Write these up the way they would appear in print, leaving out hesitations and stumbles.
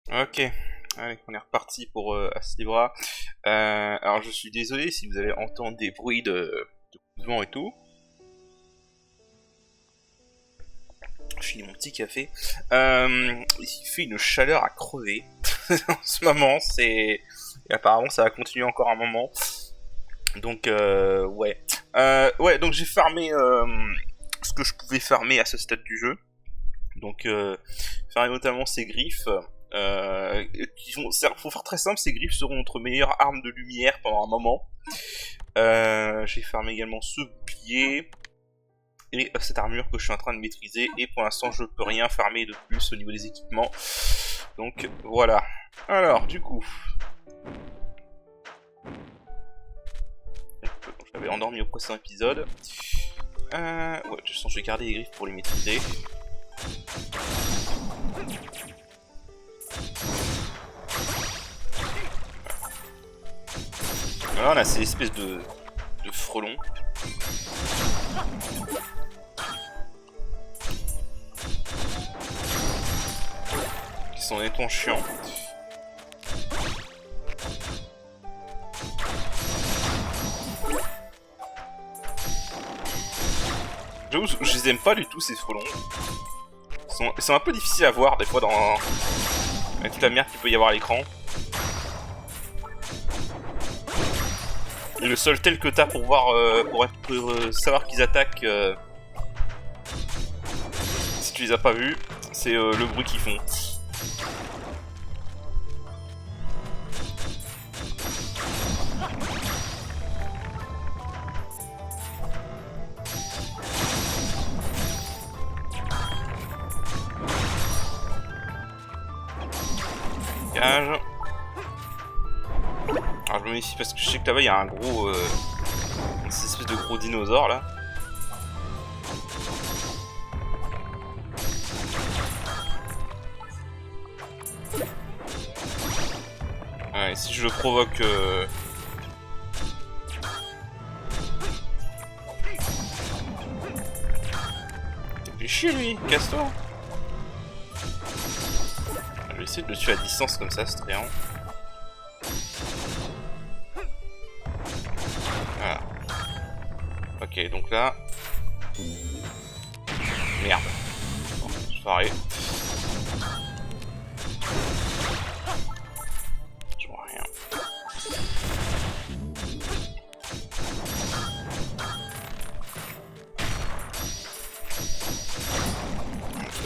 Ok, allez, on est reparti pour Aslibra. Alors je suis désolé si vous allez entendre des bruits de vent et tout. Je finis mon petit café. Il fait une chaleur à crever en ce moment, et apparemment ça va continuer encore un moment. Donc ouais. Ouais, donc j'ai farmé ce que je pouvais farmer à ce stade du jeu. Donc farmer notamment ces griffes. Faut faire très simple, ces griffes seront notre meilleure arme de lumière pendant un moment. J'ai farmé également ce bouclier et cette armure que je suis en train de maîtriser, et pour l'instant je peux rien farmer de plus au niveau des équipements. Donc voilà. Alors du coup, je l'avais endormi au précédent épisode. Ouais, de toute façon je vais garder les griffes pour les maîtriser. Là on a ces espèces de frelons. Qui sont nettement chiants. J'avoue, je les aime pas du tout ces frelons. Ils sont un peu difficiles à voir des fois avec toute la merde qu'il peut y avoir à l'écran. Et le seul tel que t'as pour voir, pour savoir qu'ils attaquent, si tu les as pas vus, c'est le bruit qu'ils font. Cage. Alors je me mets ici parce que je sais que là-bas il y a un gros, une espèce de gros dinosaure là. Ouais, si je le provoque... Il fait chier lui, casse-toi. Je vais essayer de le tuer à distance comme ça, ce tréant. Voilà. Ok, donc là... Merde. Bon, je vais arrêter. Je vois rien.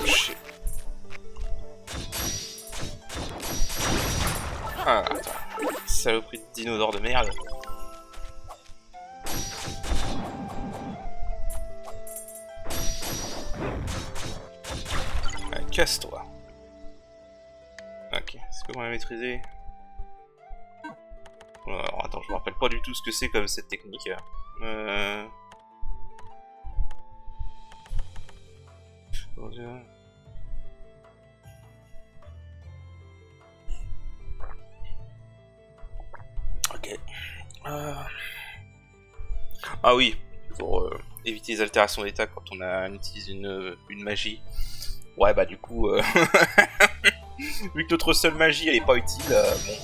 Chier. Ah, attends. Saloperie de dinosaure de merde. Casse-toi. Ok, est-ce qu'on va maîtriser? Alors attends, je me rappelle pas du tout ce que c'est comme cette technique. Ok. Ah oui, pour éviter les altérations d'état quand on utilise une magie. Ouais, bah du coup, vu que notre seule magie elle est pas utile, bon.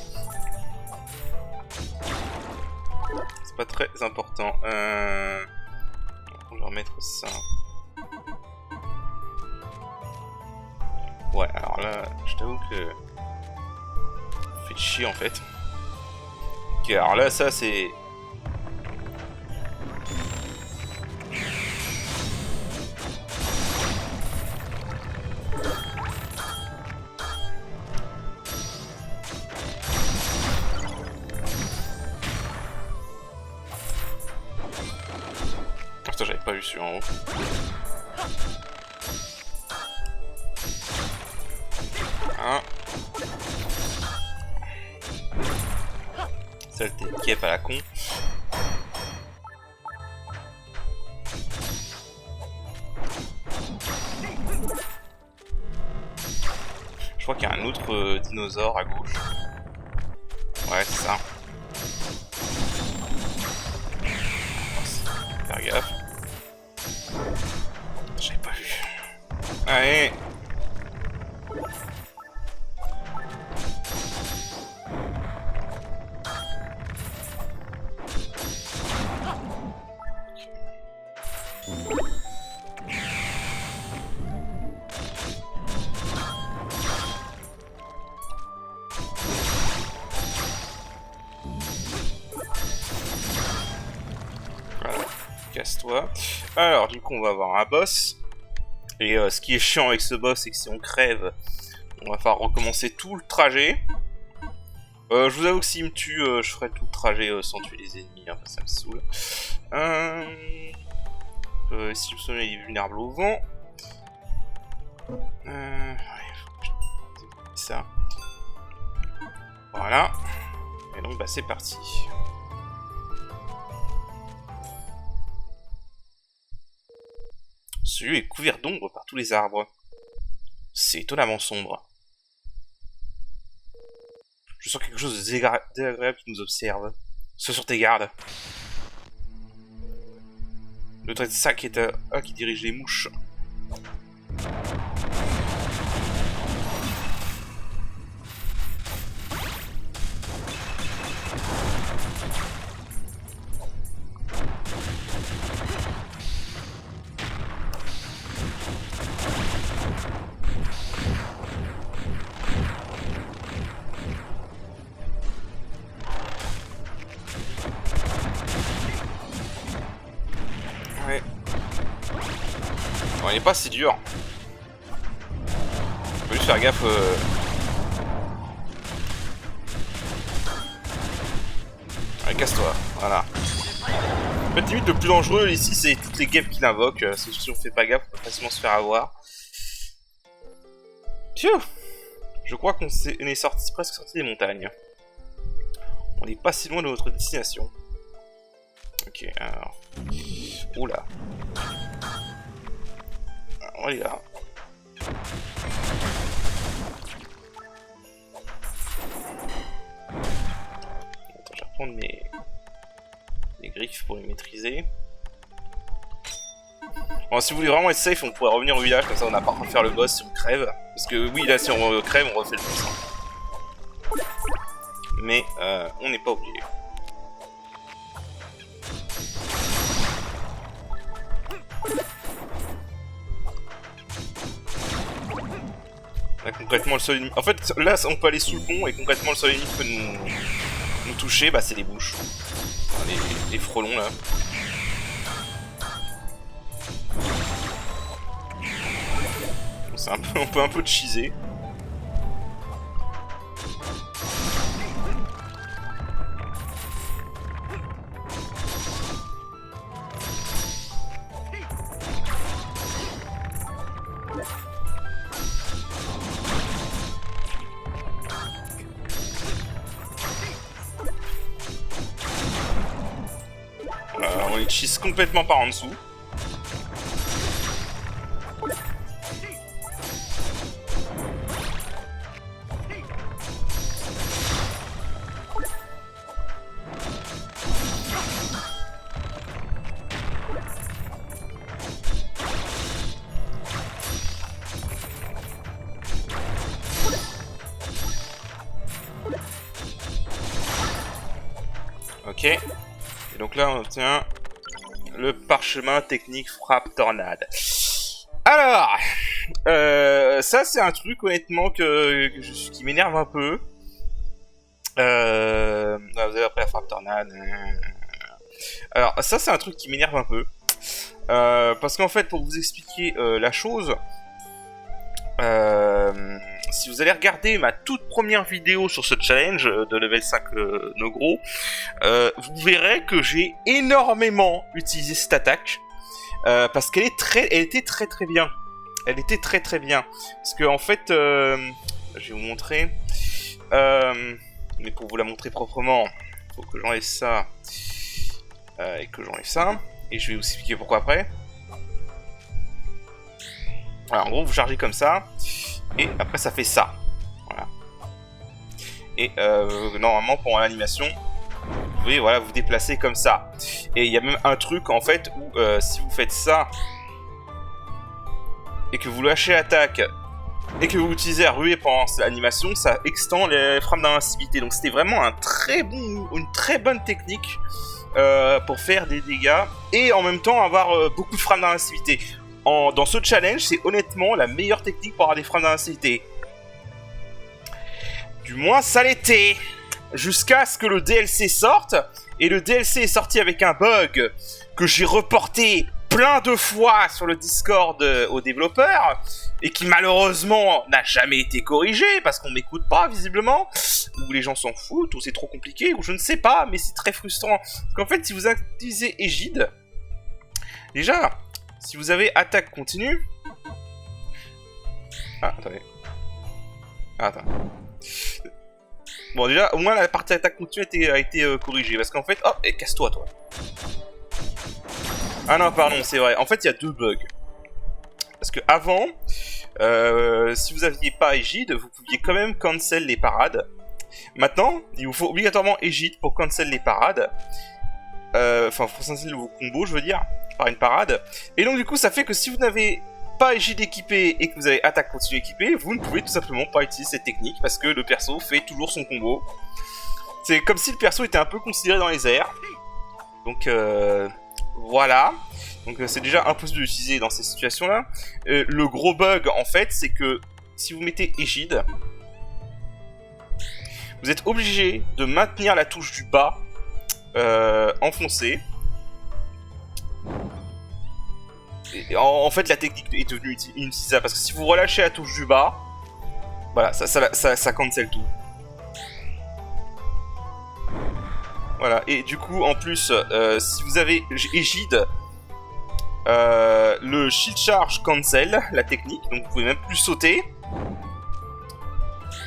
C'est pas très important. On va remettre ça. Ouais, alors là, je t'avoue que... fait chier en fait. Ok, alors là, ça c'est... Putain, j'avais pas vu celui en haut. Hein. Saleté de kep à la con. Je crois qu'il y a un autre dinosaure à gauche. Ouais, c'est ça. Faire gaffe. J'avais pas vu. Allez. toi. Alors, du coup, on va avoir un boss. Et ce qui est chiant avec ce boss, c'est que si on crève, on va falloir recommencer tout le trajet. Je vous avoue que s'il me tue, je ferai tout le trajet sans tuer les ennemis, hein, ça me saoule. Si je me souviens, il est vulnérable au vent. Ouais, faut que je dise ça. Voilà. Et donc, bah, c'est parti. Ce lieu est couvert d'ombre par tous les arbres. C'est étonnamment sombre. Je sens quelque chose de désagréable qui nous observe. Sois sur tes gardes. Le trait de ça qui est qui dirige les mouches. Ouais. Bon, il est pas si dur. Faut juste faire gaffe. Allez, casse-toi. Voilà. En fait, limite, le plus dangereux ici, c'est toutes les guêpes qu'il invoque. Si on fait pas gaffe, on peut facilement se faire avoir. Pfiou! Je crois qu'on est presque sorti des montagnes. On n'est pas si loin de notre destination. Ok, alors... Oula. Alors, on est là. Attends, je vais reprendre mes griffes pour les maîtriser. Bon, si vous voulez vraiment être safe, on pourrait revenir au village, comme ça on n'a pas à refaire le boss si on crève. Parce que oui, là si on crève, on refait le boss. Mais on n'est pas obligé. Là, concrètement, le seul ennemi... En fait, là, on peut aller sous le pont, et concrètement, le seul ennemi qui peut nous toucher, bah, c'est les bouches. Enfin, les frelons, là. On peut un peu cheeser. On les cheese complètement par en dessous. Ok. Et donc là, on obtient le parchemin technique frappe tornade. Alors, ça c'est un truc honnêtement qui m'énerve un peu. Vous avez après la frappe tornade. Alors ça c'est un truc qui m'énerve un peu. Parce qu'en fait, pour vous expliquer la chose, si vous allez regarder ma toute première vidéo sur ce challenge de level 5 Nogro, vous verrez que j'ai énormément utilisé cette attaque parce qu'elle était très très bien. Elle était très très bien. Parce que en fait, je vais vous montrer. Mais pour vous la montrer proprement, il faut que j'enlève ça et que j'enlève ça. Et je vais vous expliquer pourquoi après. Alors, en gros, vous chargez comme ça. Et après ça fait ça. Voilà. Et normalement pendant l'animation, vous pouvez voilà, vous déplacer comme ça. Et il y a même un truc en fait où si vous faites ça et que vous lâchez l'attaque et que vous utilisez la ruée pendant l'animation, ça extend les frames d'invincibilité. Donc c'était vraiment une très bonne technique pour faire des dégâts et en même temps avoir beaucoup de frames d'invincibilité. Dans ce challenge, c'est honnêtement la meilleure technique pour avoir des frames d'invincibilité. Du moins, ça l'était. Jusqu'à ce que le DLC sorte Et le DLC est sorti avec un bug que j'ai reporté plein de fois sur le Discord aux développeurs et qui malheureusement n'a jamais été corrigé parce qu'on m'écoute pas visiblement, ou les gens s'en foutent, ou c'est trop compliqué, ou je ne sais pas, mais c'est très frustrant. Parce qu'en fait, si vous utilisez Égide, déjà, si vous avez attaque continue... Ah, attendez. Ah, attends. Bon, déjà, au moins la partie attaque continue a été corrigée, parce qu'en fait... Oh, et casse-toi, toi. Ah non, pardon, c'est vrai. En fait, il y a deux bugs. Parce que avant, si vous aviez pas Égide, vous pouviez quand même cancel les parades. Maintenant, il vous faut obligatoirement Égide pour cancel les parades. Enfin, pour cancel vos combos, je veux dire, par une parade. Et donc, du coup, ça fait que si vous n'avez pas Égide équipé et que vous avez attaque continue équipée, vous ne pouvez tout simplement pas utiliser cette technique parce que le perso fait toujours son combo. C'est comme si le perso était un peu considéré dans les airs. Donc, voilà. Donc c'est déjà impossible d'utiliser dans ces situations-là. Le gros bug, en fait, c'est que si vous mettez Égide, vous êtes obligé de maintenir la touche du bas enfoncée. Et en fait, la technique est devenue inutilisable parce que si vous relâchez la touche du bas, voilà, ça cancel tout. Voilà, et du coup, en plus, si vous avez Égide, le shield charge cancel la technique, donc vous pouvez même plus sauter.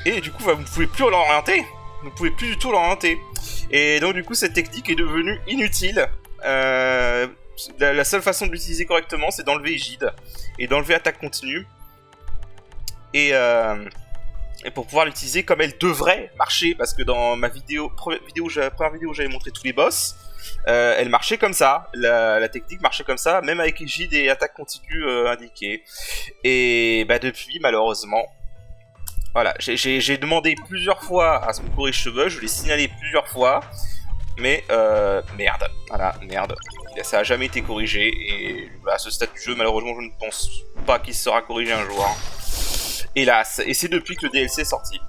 Et du coup, vous ne pouvez plus l'orienter. Vous ne pouvez plus du tout l'orienter. Et donc, du coup, cette technique est devenue inutile. La seule façon de l'utiliser correctement, c'est d'enlever Égide et d'enlever attaque continue. Et pour pouvoir l'utiliser comme elle devrait marcher, parce que dans ma première vidéo où j'avais montré tous les boss, elle marchait comme ça, la technique marchait comme ça, même avec Égide et attaque continue indiquées. Et bah depuis, malheureusement, voilà, j'ai demandé plusieurs fois à ce qu'on corrige ce bug, je l'ai signalé plusieurs fois, mais merde, voilà, merde. Ça a jamais été corrigé, et à ce stade du jeu, malheureusement, je ne pense pas qu'il sera corrigé un jour. Hélas, et c'est depuis que le DLC est sorti.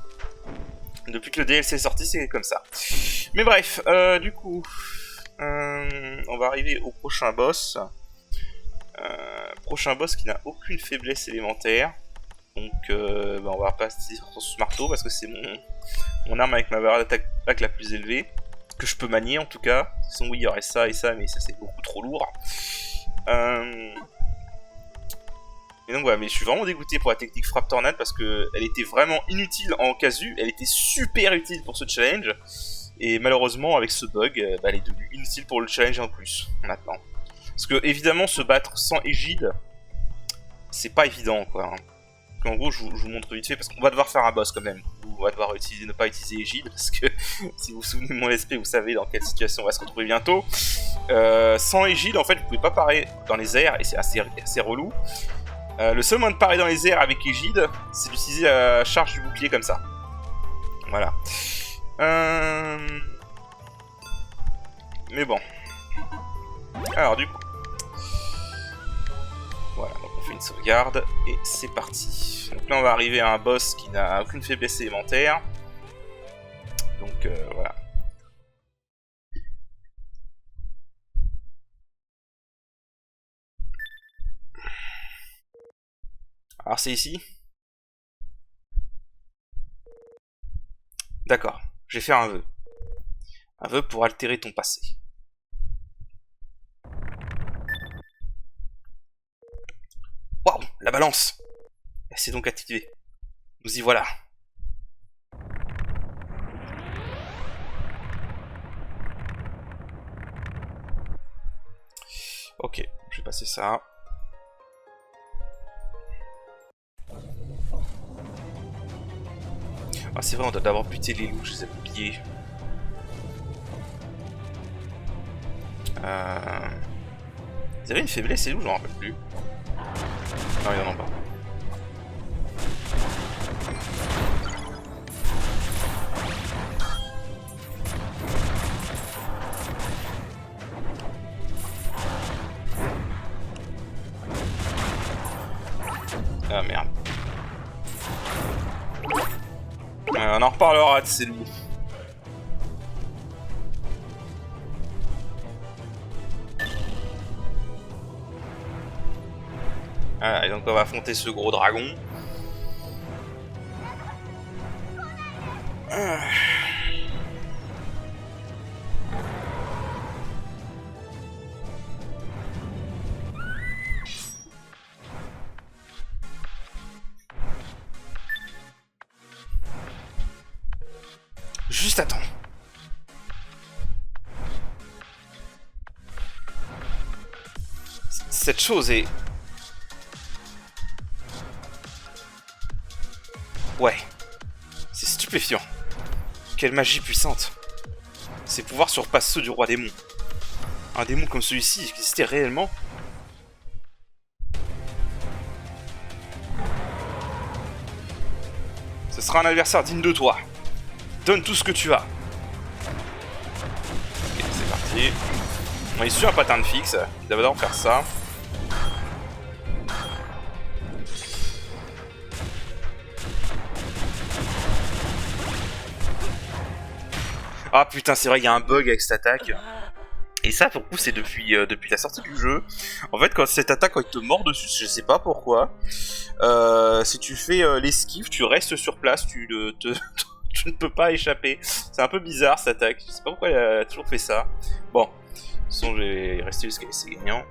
Depuis que le DLC est sorti, c'est comme ça. Mais bref, du coup, on va arriver au prochain boss. Prochain boss qui n'a aucune faiblesse élémentaire. Donc, on va passer sur ce marteau parce que c'est mon arme avec ma barre d'attaque la plus élevée. Que je peux manier en tout cas. Sinon, oui, il y aurait ça et ça, mais ça c'est beaucoup trop lourd. Et donc voilà, mais je suis vraiment dégoûté pour la technique frappe tornade parce que elle était vraiment inutile en casu, elle était super utile pour ce challenge. Et malheureusement, avec ce bug, elle est devenue inutile pour le challenge en plus, maintenant. Parce que évidemment, se battre sans Égide, c'est pas évident quoi. En gros, je vous montre vite fait parce qu'on va devoir faire un boss quand même. On va devoir ne pas utiliser Égide parce que si vous vous souvenez de mon SP, vous savez dans quelle situation on va se retrouver bientôt. Sans Égide, en fait, vous pouvez pas parer dans les airs et c'est assez relou. Le seul moyen de parer dans les airs avec Égide, c'est d'utiliser la charge du bouclier comme ça. Voilà. Mais bon. Alors du coup. Voilà, donc on fait une sauvegarde et c'est parti. Donc là on va arriver à un boss qui n'a aucune faiblesse élémentaire. Donc voilà. Alors c'est ici. D'accord, je vais faire un vœu. Un vœu pour altérer ton passé. Waouh, la balance! Elle s'est donc activée. Nous y voilà. Ok, je vais passer ça. Ah c'est vrai, on doit d'abord buter les loups, je les ai oubliés. Ils avaient une faiblesse les loups, j'en rappelle plus. Non, ils en ont pas. Ah merde. On en reparlera de ces loups. Voilà, et donc on va affronter ce gros dragon. Juste attends. Cette chose est... Ouais. C'est stupéfiant. Quelle magie puissante. Ses pouvoirs surpassent ceux du roi démon. Un démon comme celui-ci existait réellement? Ce sera un adversaire digne de toi. Donne tout ce que tu as. Ok, c'est parti. On est sur un pattern fixe. Il va d'abord faire ça. Ah putain, c'est vrai, il y a un bug avec cette attaque. Et ça, pour le coup, c'est depuis la sortie du jeu. En fait, quand cette attaque, quand il te mord dessus, je sais pas pourquoi. Si tu fais l'esquive, tu restes sur place, tu ne peux pas échapper. C'est un peu bizarre cette attaque. Je sais pas pourquoi elle a toujours fait ça. Bon, de toute façon, je vais rester jusqu'à c'est gagnant.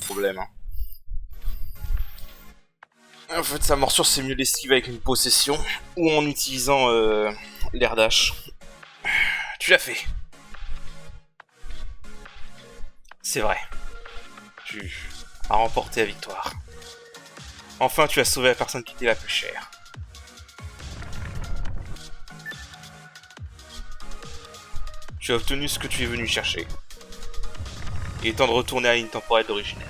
Problème, hein. En fait, sa morsure, c'est mieux l'esquiver avec une possession ou en utilisant l'air dash. Tu l'as fait. C'est vrai. Tu as remporté la victoire. Enfin, tu as sauvé la personne qui t'est la plus chère. Tu as obtenu ce que tu es venu chercher. Il est temps de retourner à la ligne temporelle originelle.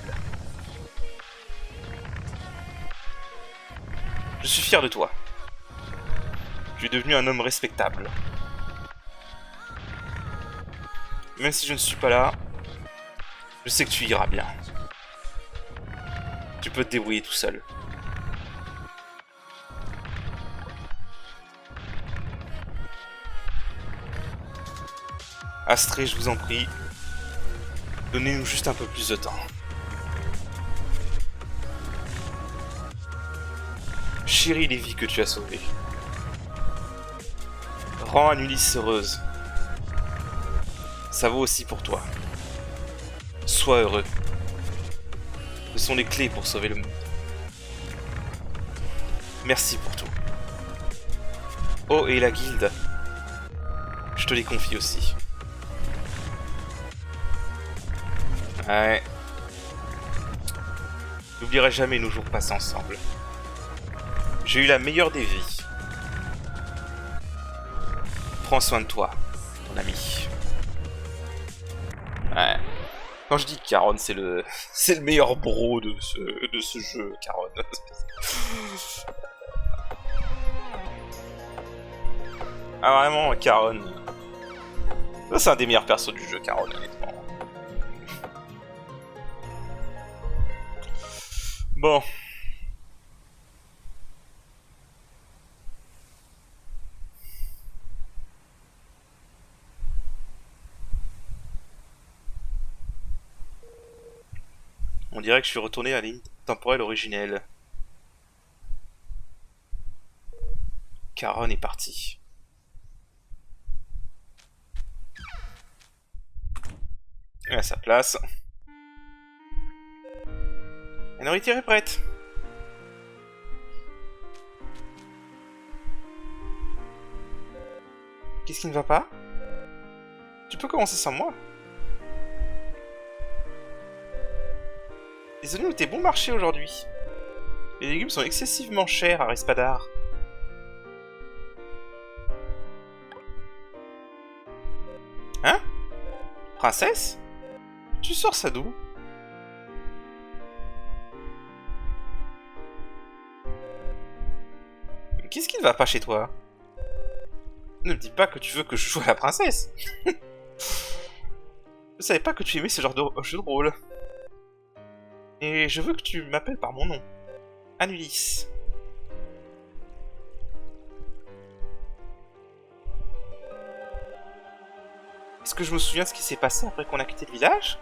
Je suis fier de toi. Tu es devenu un homme respectable. Même si je ne suis pas là, je sais que tu iras bien. Tu peux te débrouiller tout seul. Astrée, je vous en prie, donnez-nous juste un peu plus de temps. Chéris les vies que tu as sauvées. Rends Anulis heureuse. Ça vaut aussi pour toi. Sois heureux. Ce sont les clés pour sauver le monde. Merci pour tout. Oh, et la guilde. Je te les confie aussi. Ouais. N'oublierai jamais nos jours passés ensemble. J'ai eu la meilleure des vies. Prends soin de toi, mon ami. Ouais. Quand je dis que Charon, c'est le meilleur bro de ce jeu, Charon. Ah vraiment, Charon. Ça, c'est un des meilleurs persos du jeu, Charon, honnêtement. Bon. dirait que je suis retourné à la ligne temporelle originelle. Charon est parti. À sa place. La nourriture est prête. Qu'est-ce qui ne va pas? Tu peux commencer sans moi. Les oignons étaient bon marché aujourd'hui. Les légumes sont excessivement chers à Respadar. Hein? Princesse? Tu sors ça d'où? Qu'est-ce qui ne va pas chez toi? Ne me dis pas que tu veux que je joue à la princesse. Je savais pas que tu aimais ce genre de jeu de rôle. Et je veux que tu m'appelles par mon nom. Anulis. Est-ce que je me souviens de ce qui s'est passé après qu'on a quitté le village?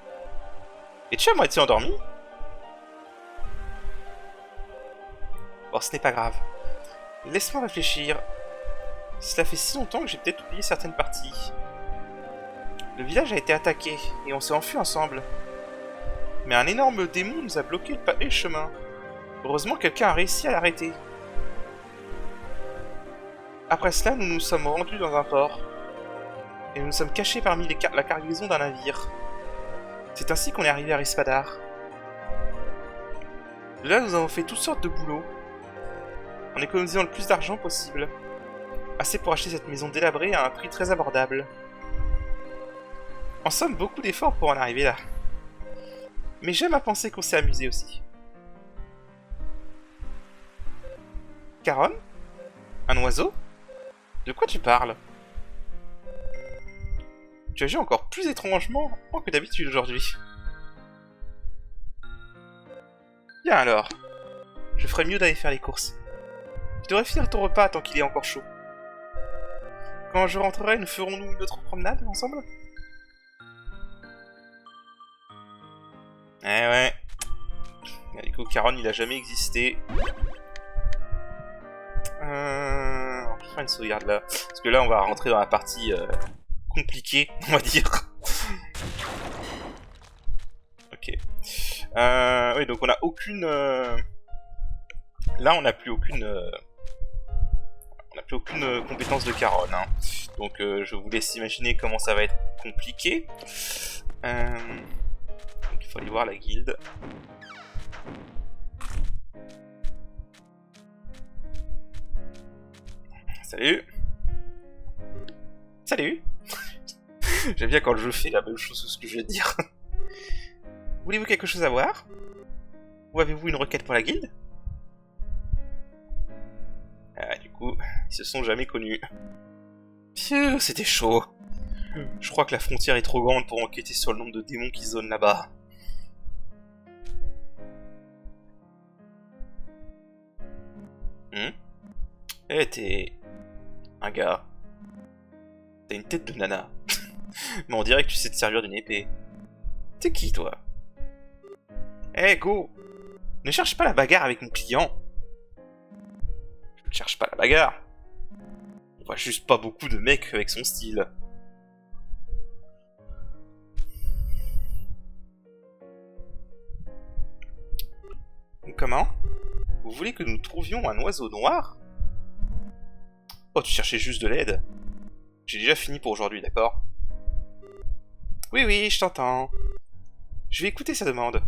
Es-tu à moitié endormi? Bon, ce n'est pas grave. Laisse-moi réfléchir. Cela fait si longtemps que j'ai peut-être oublié certaines parties. Le village a été attaqué, et on s'est enfui ensemble. Mais un énorme démon nous a bloqué le chemin. Heureusement, quelqu'un a réussi à l'arrêter. Après cela, nous nous sommes rendus dans un port. Et nous nous sommes cachés parmi la cargaison d'un navire. C'est ainsi qu'on est arrivé à Rispadar. De là, nous avons fait toutes sortes de boulots. En économisant le plus d'argent possible. Assez pour acheter cette maison délabrée à un prix très abordable. En somme, beaucoup d'efforts pour en arriver là. Mais j'aime à penser qu'on s'est amusé aussi. Charon? Un oiseau? De quoi tu parles? Tu agis encore plus étrangement que d'habitude aujourd'hui. Bien alors. Je ferais mieux d'aller faire les courses. Tu devrais finir ton repas tant qu'il est encore chaud. Quand je rentrerai, nous ferons-nous une autre promenade ensemble? Eh ouais. Du coup, Charon, il a jamais existé. On va faire une sauvegarde là. Parce que là, on va rentrer dans la partie compliquée, on va dire. Ok. Oui, donc on a aucune... Là, on n'a plus aucune... On n'a plus aucune compétence de Charon. Hein. Donc je vous laisse imaginer comment ça va être compliqué. Donc il faut aller voir la guilde. Salut. Salut. J'aime bien quand le jeu fait la même chose que ce que je vais dire. Voulez-vous quelque chose à voir? Ou avez-vous une requête pour la guilde? Ah, du coup, ils se sont jamais connus. Pfiou, c'était chaud. Je crois que la frontière est trop grande pour enquêter sur le nombre de démons qui zonent là-bas. Eh, t'es... un gars. T'as une tête de nana. Mais on dirait que tu sais te servir d'une épée. T'es qui, toi? Eh, go! Ne cherche pas la bagarre avec mon client. Je ne cherche pas la bagarre. On voit juste pas beaucoup de mecs avec son style. Comment? Vous voulez que nous trouvions un oiseau noir? Oh, tu cherchais juste de l'aide? J'ai déjà fini pour aujourd'hui, d'accord? Oui, oui, je t'entends. Je vais écouter sa demande.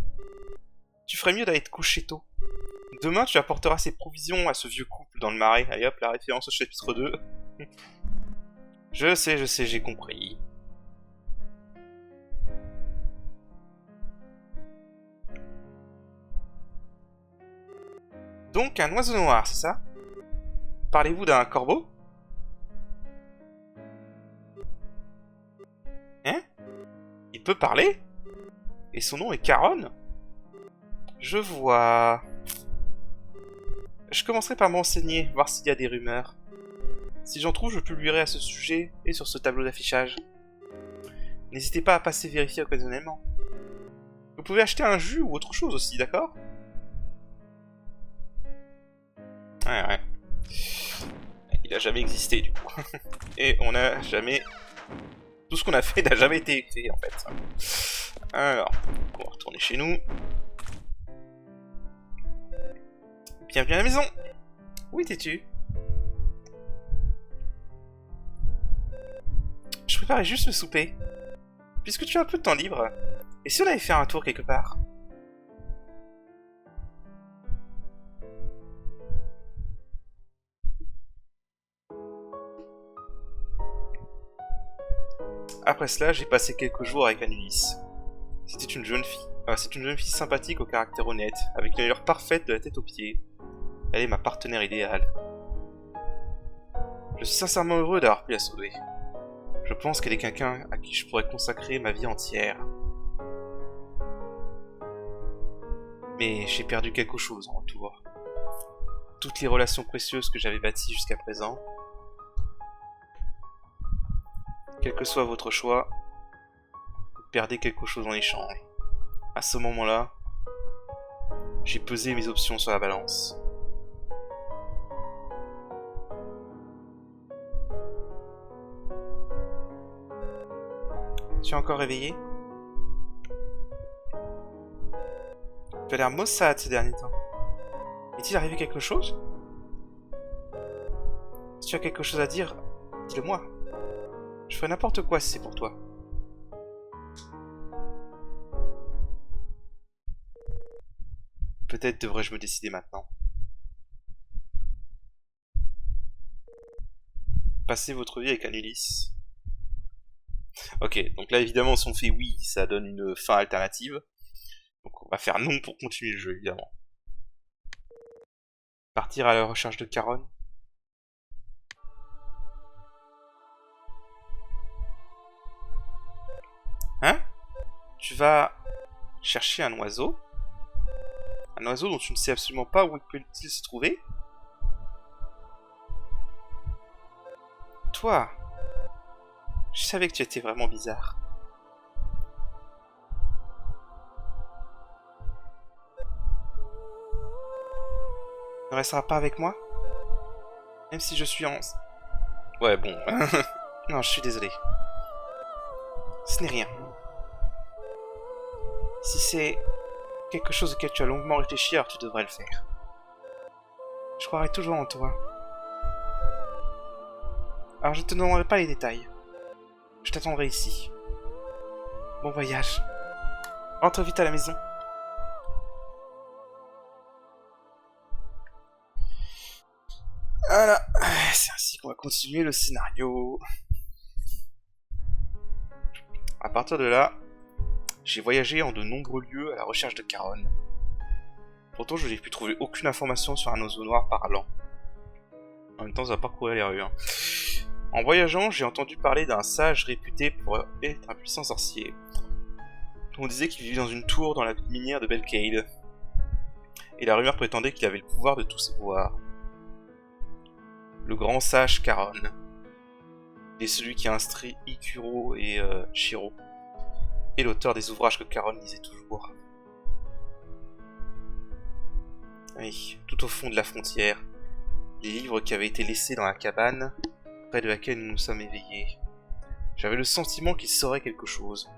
Tu ferais mieux d'aller te coucher tôt. Demain, tu apporteras ces provisions à ce vieux couple dans le marais. Allez hop, la référence au chapitre 2. Je sais, j'ai compris. Donc, un oiseau noir, c'est ça? Parlez-vous d'un corbeau? Hein? Il peut parler? Et son nom est Charon? Je vois... Je commencerai par m'enseigner, voir s'il y a des rumeurs. Si j'en trouve, je publierai à ce sujet et sur ce tableau d'affichage. N'hésitez pas à passer vérifier occasionnellement. Vous pouvez acheter un jus ou autre chose aussi, d'accord? Ouais. Il a jamais existé du coup. Et on a jamais... Tout ce qu'on a fait n'a jamais été fait en fait. Alors, on va retourner chez nous. Bienvenue à la maison. Où étais-tu? Je préparais juste le souper. Puisque tu as un peu de temps libre, et si on allait faire un tour quelque part? Après cela, j'ai passé quelques jours avec Anulis. C'était une jeune fille. C'est une jeune fille sympathique au caractère honnête, avec une allure parfaite de la tête aux pieds. Elle est ma partenaire idéale. Je suis sincèrement heureux d'avoir pu la sauver. Je pense qu'elle est quelqu'un à qui je pourrais consacrer ma vie entière. Mais j'ai perdu quelque chose en retour. Toutes les relations précieuses que j'avais bâties jusqu'à présent. Quel que soit votre choix, vous perdez quelque chose en échange. À ce moment-là, j'ai pesé mes options sur la balance. Tu es encore réveillé? Tu as l'air maussade ces derniers temps. Est-il arrivé quelque chose? Si tu as quelque chose à dire, dis-le-moi. Je ferai n'importe quoi si c'est pour toi. Peut-être devrais-je me décider maintenant. Passez votre vie avec Anulis. Ok, donc là évidemment si on fait oui, ça donne une fin alternative. Donc on va faire non pour continuer le jeu évidemment. Partir à la recherche de Charon. Hein? Tu vas chercher un oiseau? Un oiseau dont tu ne sais absolument pas où peut-il se trouver? Toi, je savais que tu étais vraiment bizarre. Ne restera pas avec moi? Même si je suis en... Ouais, bon. Non, je suis désolé. Ce n'est rien. Si c'est quelque chose auquel tu as longuement réfléchi, alors tu devrais le faire. Je croirai toujours en toi. Alors je te demanderai pas les détails. Je t'attendrai ici. Bon voyage. Rentre vite à la maison. Voilà. C'est ainsi qu'on va continuer le scénario. À partir de là, j'ai voyagé en de nombreux lieux à la recherche de Charon. Pourtant, je n'ai pu trouver aucune information sur un oiseau noir parlant. En même temps, ça va parcourir les rues. En voyageant, j'ai entendu parler d'un sage réputé pour être un puissant sorcier. On disait qu'il vivait dans une tour dans la minière de Belcade. Et la rumeur prétendait qu'il avait le pouvoir de tout savoir. Le grand sage Charon. Il est celui qui a instruit Ikuro et Shiro. Et l'auteur des ouvrages que Charon lisait toujours. Oui, tout au fond de la frontière, les livres qui avaient été laissés dans la cabane, près de laquelle nous nous sommes éveillés. J'avais le sentiment qu'il saurait quelque chose.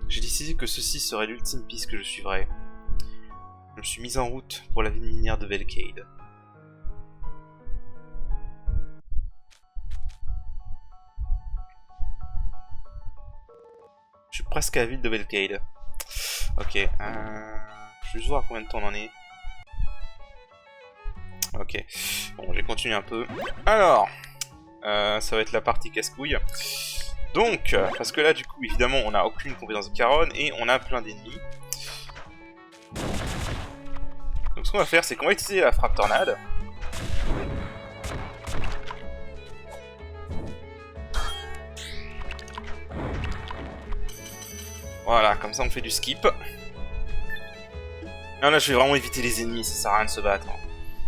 J'ai décidé que ceci serait l'ultime piste que je suivrais. Je me suis mis en route pour la ville minière de Belcade. Je suis presque à la ville de Belcade. Ok, je vais juste voir combien de temps on en est. Ok, bon, je vais continuer un peu. Alors, ça va être la partie casse-couille. Donc, parce que là, du coup, évidemment, on n'a aucune compétence de Charon et on a plein d'ennemis. Donc, ce qu'on va faire, c'est qu'on va utiliser la frappe tornade. Voilà, comme ça on fait du skip. Non, là je vais vraiment éviter les ennemis, ça sert à rien de se battre.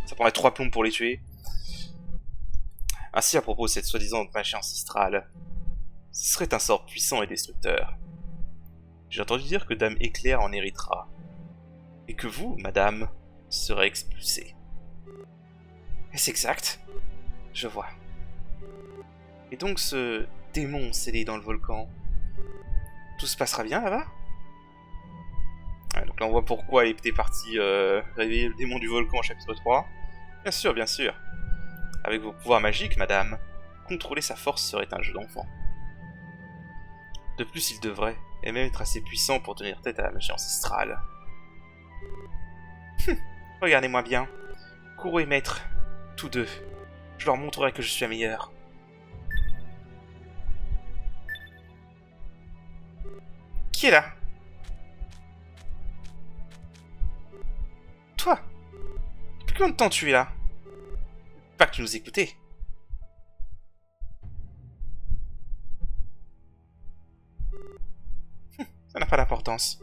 Ça prendrait 3 plombs pour les tuer. Ainsi à propos de cette soi-disant magie ancestrale, ce serait un sort puissant et destructeur. J'ai entendu dire que Dame Éclair en héritera. Et que vous, madame, serez expulsée. Est-ce exact? Je vois. Et donc ce démon scellé dans le volcan, tout se passera bien là-bas? Ouais, donc là on voit pourquoi il était parti réveiller le démon du volcan chapitre 3. Bien sûr, bien sûr. Avec vos pouvoirs magiques, madame, contrôler sa force serait un jeu d'enfant. De plus, il devrait, et même être assez puissant pour tenir tête à la magie ancestrale. Regardez-moi bien. Kuro et Maître, tous deux. Je leur montrerai que je suis la meilleure. Qui est là? Toi? Depuis combien de temps tu es là? Pas que tu nous écoutais. Ça n'a pas d'importance.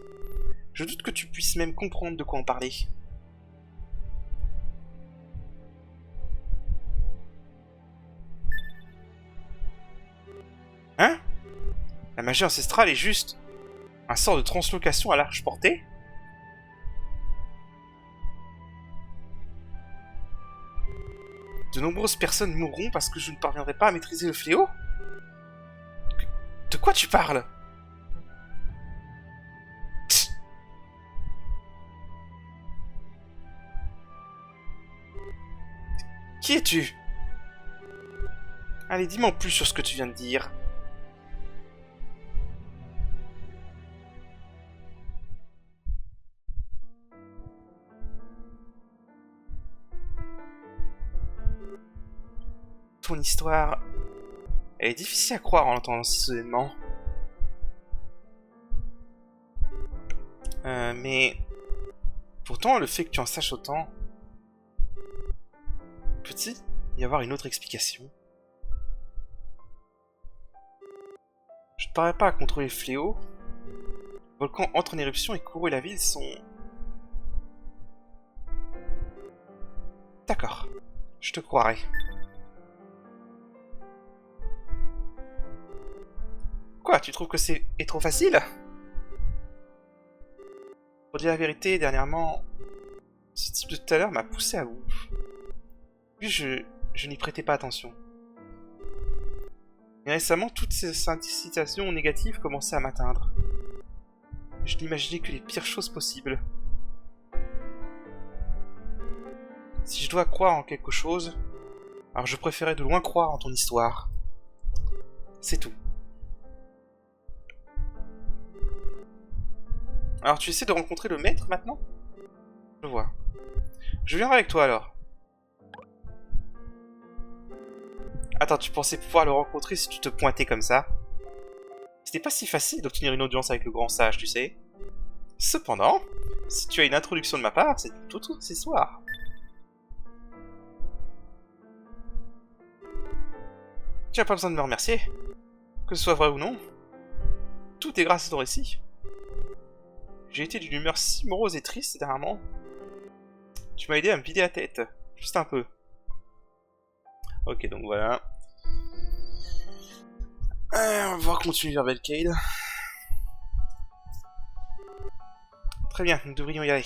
Je doute que tu puisses même comprendre de quoi on parlait. Hein? La magie ancestrale est juste un sort de translocation à large portée? De nombreuses personnes mourront parce que je ne parviendrai pas à maîtriser le fléau? De quoi tu parles? Tch. Qui es-tu? Allez, dis-moi en plus sur ce que tu viens de dire. Ton histoire... Elle est difficile à croire en l'entendant si soudainement. Mais... Pourtant, le fait que tu en saches autant... Peut-il y avoir une autre explication? Je ne parviens pas à contrôler le fléau. Le volcan entre en éruption et Kuro et la ville sont... D'accord. Je te croirai. Quoi, tu trouves que c'est trop facile? Pour dire la vérité, dernièrement, ce type de tout à l'heure m'a poussé à bout. Puis je n'y prêtais pas attention. Mais récemment, toutes ces incitations négatives commençaient à m'atteindre. Je n'imaginais que les pires choses possibles. Si je dois croire en quelque chose, alors je préférais de loin croire en ton histoire. C'est tout. Alors tu essaies de rencontrer le maître maintenant? Je vois. Je viendrai avec toi alors. Attends, tu pensais pouvoir le rencontrer si tu te pointais comme ça? C'était pas si facile d'obtenir une audience avec le grand sage, tu sais. Cependant, si tu as une introduction de ma part, c'est tout autre histoire. Tu n'as pas besoin de me remercier. Que ce soit vrai ou non, tout est grâce à ton récit. J'ai été d'une humeur si morose et triste dernièrement. Tu m'as aidé à me vider la tête. Juste un peu. Ok, donc voilà. On va pouvoir continuer vers Velcade. Très bien, nous devrions y aller.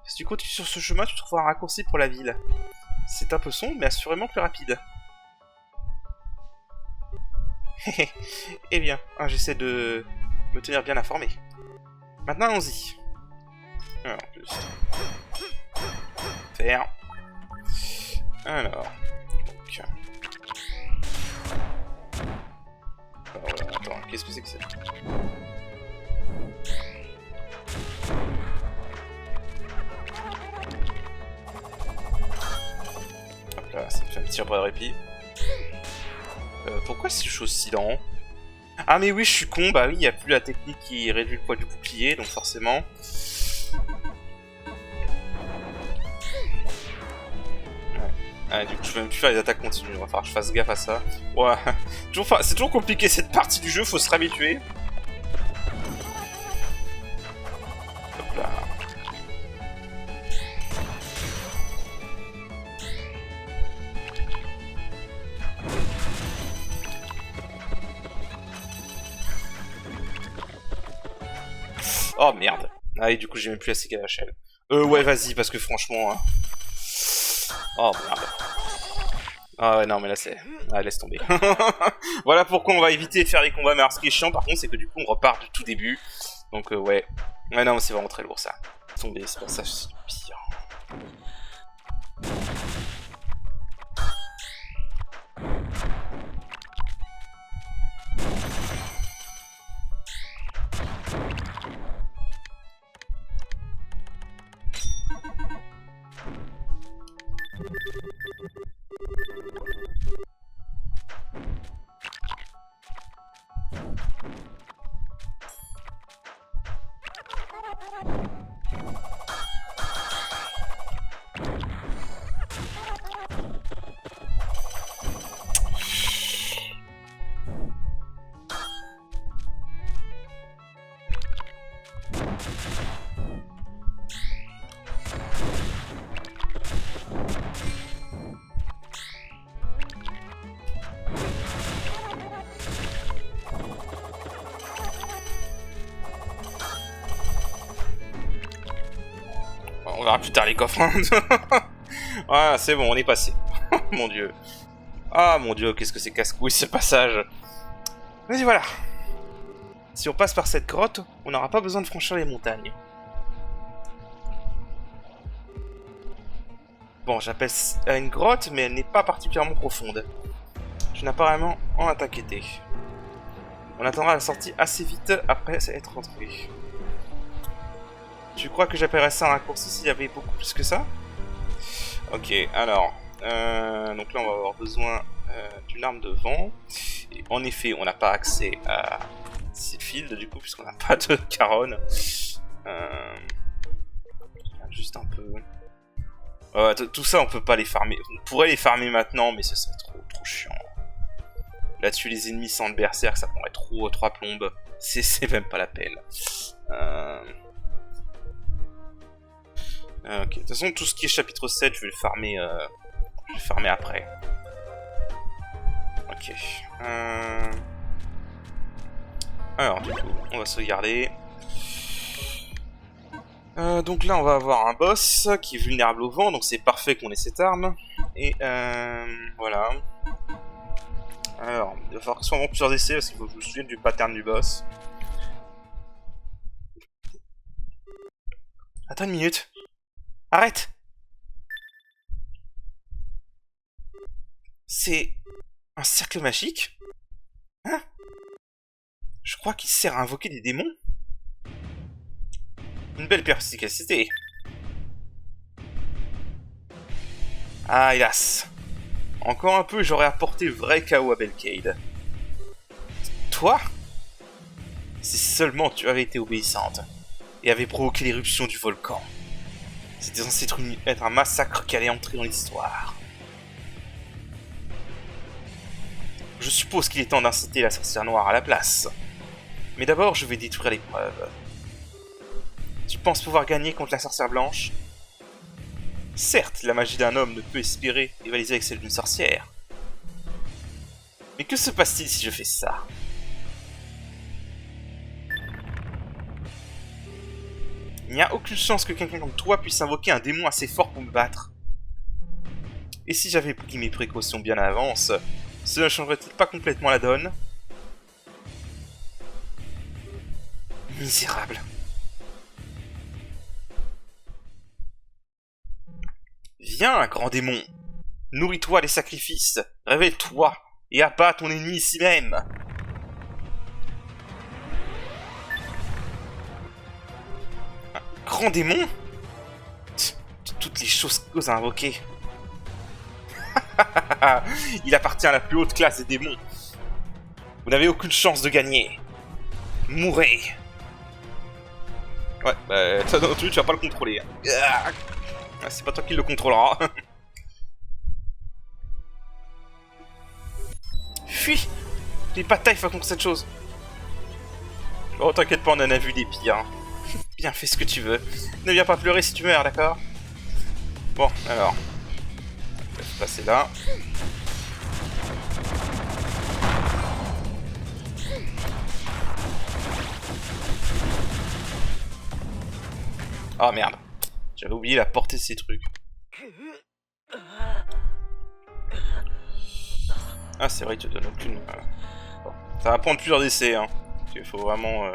Si tu continues sur ce chemin, tu trouveras un raccourci pour la ville. C'est un peu sombre, mais assurément plus rapide. Eh bien, j'essaie de me tenir bien informé. Maintenant, allons-y. Alors, juste... Faire. Alors... Donc... Alors, voilà, attends, qu'est-ce que c'est que ça? Hop là, ça me fait un petit repas de répit. Pourquoi c'est chose si lent? Ah mais oui, je suis con, bah oui, il n'y a plus la technique qui réduit le poids du bouclier, donc forcément... Ouais, du coup je peux même plus faire les attaques continues, il va falloir que je fasse gaffe à ça. Ouais, c'est toujours compliqué cette partie du jeu, faut se réhabituer. Hop là. Oh merde. Ah et du coup j'ai même plus assez KHL. Ouais vas-y parce que franchement... Hein... Oh merde. Ah ouais non mais là c'est... Ah laisse tomber. Voilà pourquoi on va éviter de faire les combats, mais alors ce qui est chiant par contre c'est que du coup on repart du tout début. Donc ouais. Ouais non mais c'est vraiment très lourd ça. Tomber, c'est pas ça, c'est pire. On verra plus tard les coffres. Voilà, c'est bon, on est passé. Mon dieu. Ah mon dieu, qu'est-ce que c'est casse-couille ce passage. Vas-y voilà. Si on passe par cette grotte, on n'aura pas besoin de franchir les montagnes. Bon, j'appelle ça une grotte, mais elle n'est pas particulièrement profonde. Je n'ai pas vraiment en à t'inquiéter. On attendra la sortie assez vite après être rentré. Tu crois que j'appellerais ça un raccourci s'il y avait beaucoup plus que ça? Ok, alors... donc là on va avoir besoin d'une arme de vent. Et en effet, on n'a pas accès à Seedfield du coup, puisqu'on n'a pas de Caronne. Juste un peu... tout ça on peut pas les farmer. On pourrait les farmer maintenant, mais ce serait trop chiant. Là-dessus les ennemis sans le berserk, ça prendrait trop 3 plombes. C'est même pas la peine. Ok, de toute façon tout ce qui est chapitre 7, je vais le farmer après. Ok. Alors du coup, on va sauvegarder. Donc là on va avoir un boss qui est vulnérable au vent, donc c'est parfait qu'on ait cette arme. Et voilà. Alors, il va falloir que ce soit vraiment plusieurs essais parce qu'il faut que je me souvienne du pattern du boss. Attends une minute. Arrête! C'est un cercle magique? Hein? Je crois qu'il sert à invoquer des démons? Une belle perspicacité. Ah, hélas. Encore un peu et j'aurais apporté le vrai chaos à Belcade. Toi? Si seulement tu avais été obéissante et avais provoqué l'éruption du volcan. C'était censé être un massacre qui allait entrer dans l'histoire. Je suppose qu'il est temps d'inciter la sorcière noire à la place. Mais d'abord, je vais détruire l'épreuve. Tu penses pouvoir gagner contre la sorcière blanche? Certes, la magie d'un homme ne peut espérer rivaliser avec celle d'une sorcière. Mais que se passe-t-il si je fais ça? Il n'y a aucune chance que quelqu'un comme toi puisse invoquer un démon assez fort pour me battre. Et si j'avais pris mes précautions bien à l'avance, cela ne changerait-il pas complètement la donne? Misérable. Viens, grand démon. Nourris-toi des sacrifices. Révèle-toi et abat ton ennemi ici même. Grand démon? Toutes les choses à invoquer. Il appartient à la plus haute classe des démons. Vous n'avez aucune chance de gagner. Mourez. Ouais, bah, toi non plus, tu vas pas le contrôler. Ah, c'est pas toi qui le contrôlera. Fuis. Les batailles font contre cette chose. Oh, t'inquiète pas, on en a vu des pires. Bien, fais ce que tu veux. Ne viens pas pleurer si tu meurs, d'accord? Bon, alors. On va se passer là. Ah merde. J'avais oublié la portée de ces trucs. Ah c'est vrai, il te donne aucune... Bon. Ça va prendre plusieurs essais, hein. Parce qu'il faut vraiment...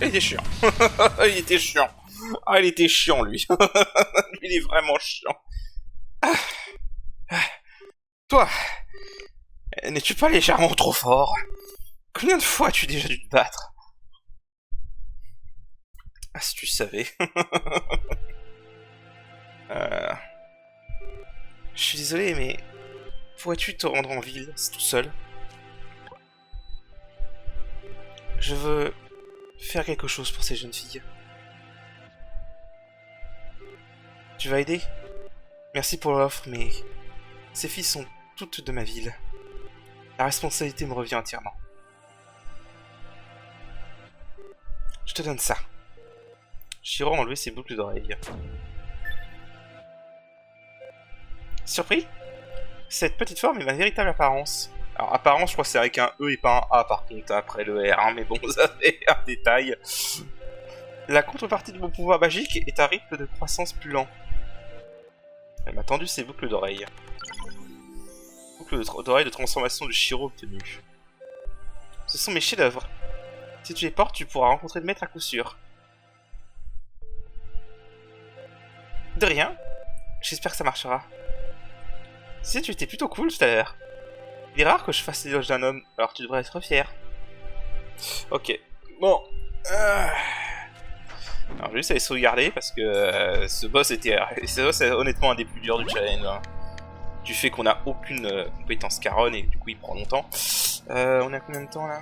Il était chiant. Il était chiant. Ah, il était chiant, lui. Lui, il est vraiment chiant. Toi, n'es-tu pas légèrement trop fort? Combien de fois as-tu déjà dû te battre? Ah, si tu savais. Je suis désolé, mais pourrais-tu te rendre en ville, tout seul? Je veux faire quelque chose pour ces jeunes filles. Tu vas aider? Merci pour l'offre, mais ces filles sont toutes de ma ville. La responsabilité me revient entièrement. Je te donne ça. Shiro a enlevé ses boucles d'oreilles. Surpris? Cette petite forme est ma véritable apparence. Alors, apparence, je crois que c'est avec un E et pas un A par contre, après le R, hein, mais bon, ça c'est un détail. La contrepartie de mon pouvoir magique est un rythme de croissance plus lent. Elle m'a tendu ses boucles d'oreilles. Boucles d'oreilles de transformation de Shiro obtenues. Ce sont mes chefs-d'œuvre. Si tu les portes, tu pourras rencontrer le maître à coup sûr. De rien. J'espère que ça marchera. Si tu étais plutôt cool tout à l'heure. Il est rare que je fasse l'éloge d'un homme, alors tu devrais être fier. Ok. Bon. Alors je vais juste aller sauvegarder parce que ce boss était... c'est honnêtement un des plus durs du challenge. Hein. Du fait qu'on a aucune compétence Caron et du coup il prend longtemps. On a combien de temps là?